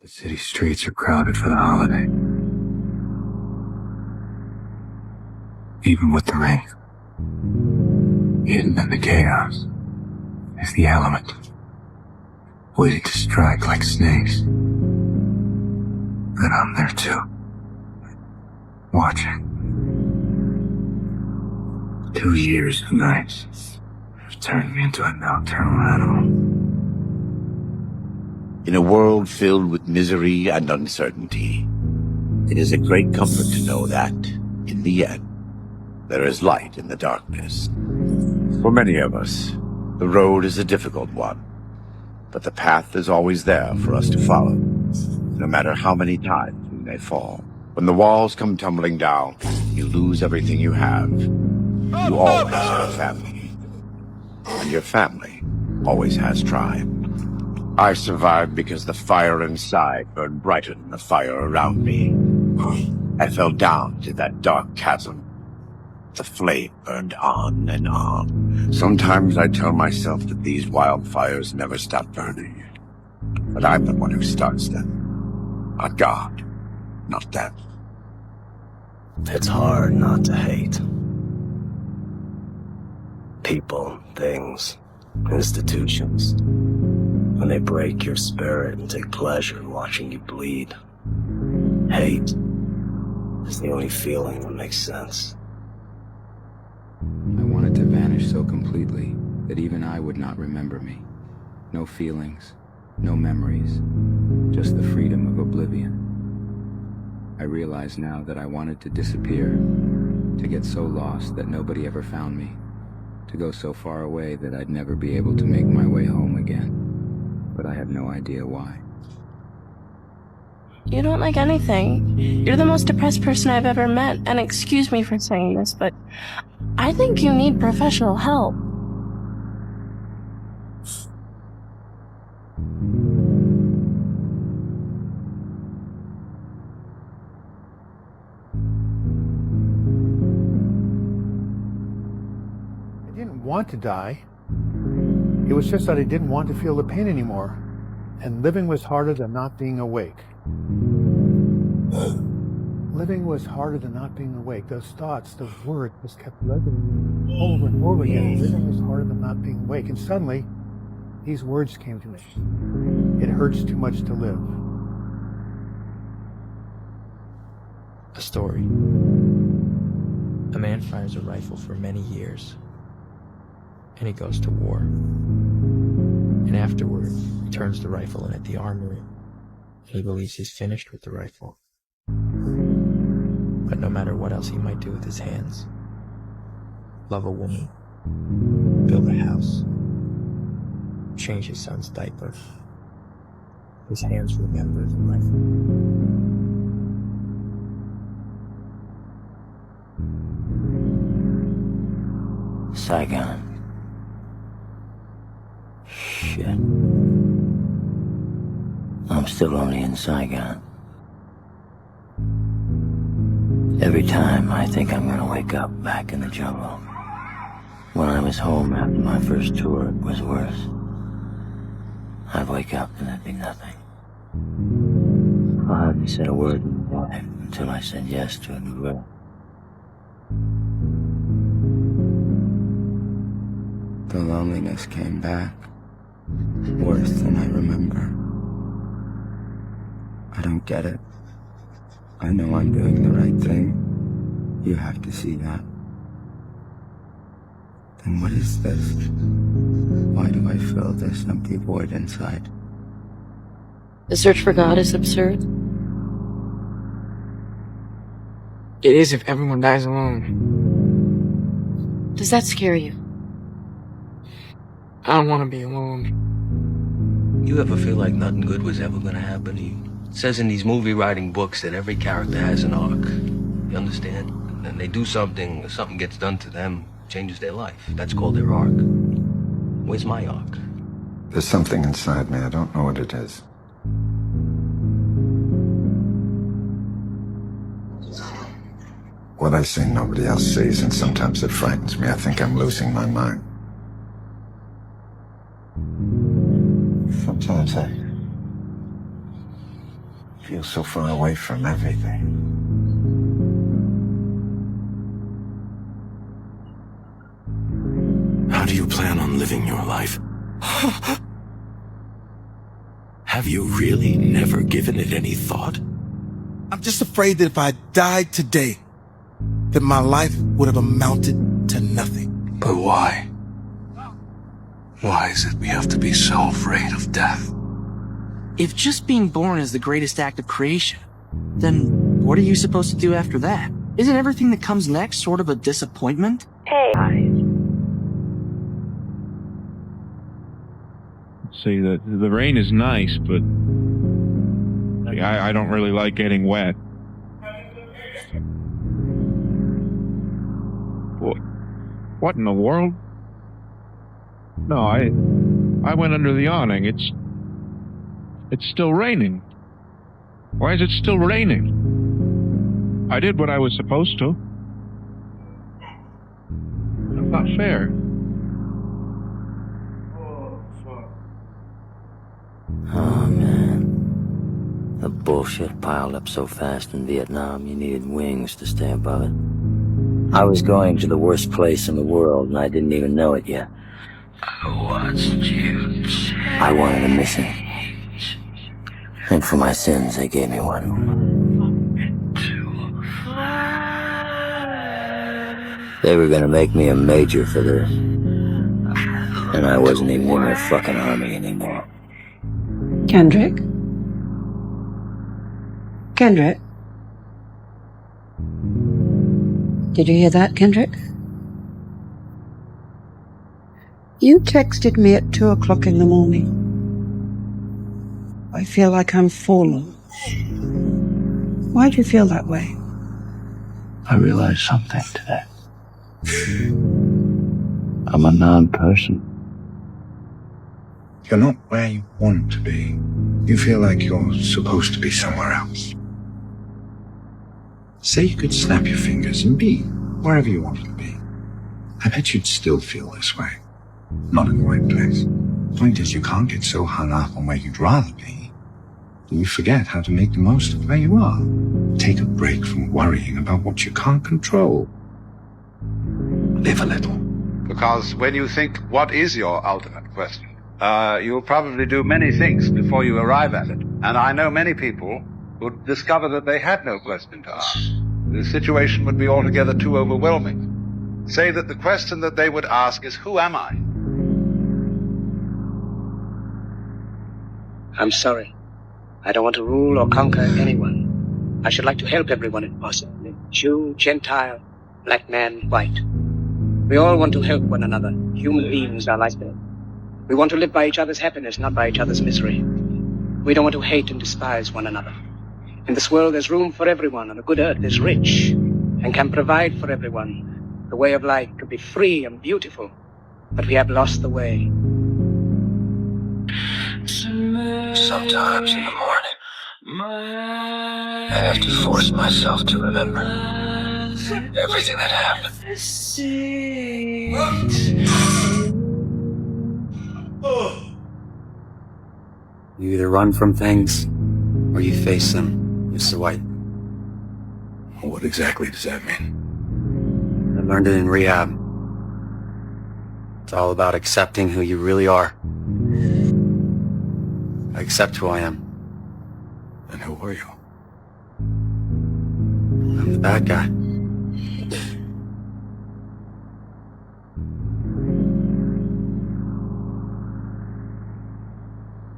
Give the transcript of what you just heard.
The city streets are crowded for the holiday. Even with the rain, hidden in the chaos is the element, waiting to strike like snakes. And I'm there too, watching. 2 years of nights have turned me into a nocturnal animal. In a world filled with misery and uncertainty, it is a great comfort to know that, in the end, there is light in the darkness. For many of us, the road is a difficult one, but the path is always there for us to follow, no matter how many times we may fall. When the walls come tumbling down, you lose everything you have. You always have a family, and your family always has tribe. I survived because the fire inside burned brighter than the fire around me. I fell down to that dark chasm. The flame burned on and on. Sometimes I tell myself that these wildfires never stop burning. But I'm the one who starts them. Not God, not them. It's hard not to hate. People, things, institutions. When they break your spirit and take pleasure in watching you bleed. Hate is the only feeling that makes sense. I wanted to vanish so completely that even I would not remember me. No feelings, no memories, just the freedom of oblivion. I realize now that I wanted to disappear, to get so lost that nobody ever found me, to go so far away that I'd never be able to make my way home again. But I had no idea why. You don't like anything. You're the most depressed person I've ever met, and excuse me for saying this, but I think you need professional help. I didn't want to die. It was just that I didn't want to feel the pain anymore, and living was harder than not being awake. Living was harder than not being awake. Those thoughts, those words just kept resonating over and over again. Living was harder than not being awake. And suddenly, these words came to me. It hurts too much to live. A story. A man fires a rifle for many years, and he goes to war. And afterward, he turns the rifle in at the armory. He believes he's finished with the rifle. But no matter what else he might do with his hands, love a woman, build a house, change his son's diaper, his hands remember the rifle. Saigon. Shit. I'm still only in Saigon. Every time I think I'm gonna wake up back in the jungle. When I was home after my first tour, it was worse. I'd wake up and there'd be nothing. I hardly said a word in my life until I said yes to a new girl. The loneliness came back, worse than I remember. I don't get it. I know I'm doing the right thing. You have to see that. Then what is this? Why do I feel this empty void inside? The search for God is absurd. It is if everyone dies alone. Does that scare you? I don't want to be alone. You ever feel like nothing good was ever gonna happen to you? It says in these movie writing books that every character has an arc. You understand? And then they do something, or something gets done to them, changes their life. That's called their arc. Where's my arc? There's something inside me. I don't know what it is. What I see nobody else sees, and sometimes it frightens me. I think I'm losing my mind. Sometimes feel so far away from everything. How do you plan on living your life? Have you really never given it any thought? I'm just afraid that if I died today, that my life would have amounted to nothing. But why? Why is it we have to be so afraid of death? If just being born is the greatest act of creation, then what are you supposed to do after that? Isn't everything that comes next sort of a disappointment? See, the rain is nice, but I don't really like getting wet. What in the world? No, I went under the awning. It's still raining. Why is it still raining? I did what I was supposed to. That's not fair. Oh, man. The bullshit piled up so fast in Vietnam, you needed wings to stay above it. I was going to the worst place in the world, and I didn't even know it yet. I wanted a mission. And for my sins, they gave me one. They were gonna make me a major for this. And I wasn't even in their fucking army anymore. Kendrick? Kendrick? Did you hear that, Kendrick? You texted me at 2 o'clock in the morning. I feel like I'm fallen. Why do you feel that way? I realized something today. I'm a non-person. You're not where you want to be. You feel like you're supposed to be somewhere else. Say you could snap your fingers and be wherever you want to be. I bet you'd still feel this way. Not in the right place. Point is, you can't get so hung up on where you'd rather be that you forget how to make the most of where you are. Take a break from worrying about what you can't control. Live a little. Because when you think, what is your ultimate question? You'll probably do many things before you arrive at it. And I know many people would discover that they had no question to ask. The situation would be altogether too overwhelming. Say that the question that they would ask is, who am I? I'm sorry. I don't want to rule or conquer anyone. I should like to help everyone if possible. Jew, Gentile, black man, white. We all want to help one another. Human beings are like that. We want to live by each other's happiness, not by each other's misery. We don't want to hate and despise one another. In this world there's room for everyone, and the good earth is rich and can provide for everyone. The way of life could be free and beautiful, but we have lost the way. Sometimes in the morning, I have to force myself to remember everything that happened. You either run from things, or you face them, Mr. White. What exactly does that mean? I learned it in rehab. It's all about accepting who you really are. I accept who I am. And who are you? I'm the bad guy.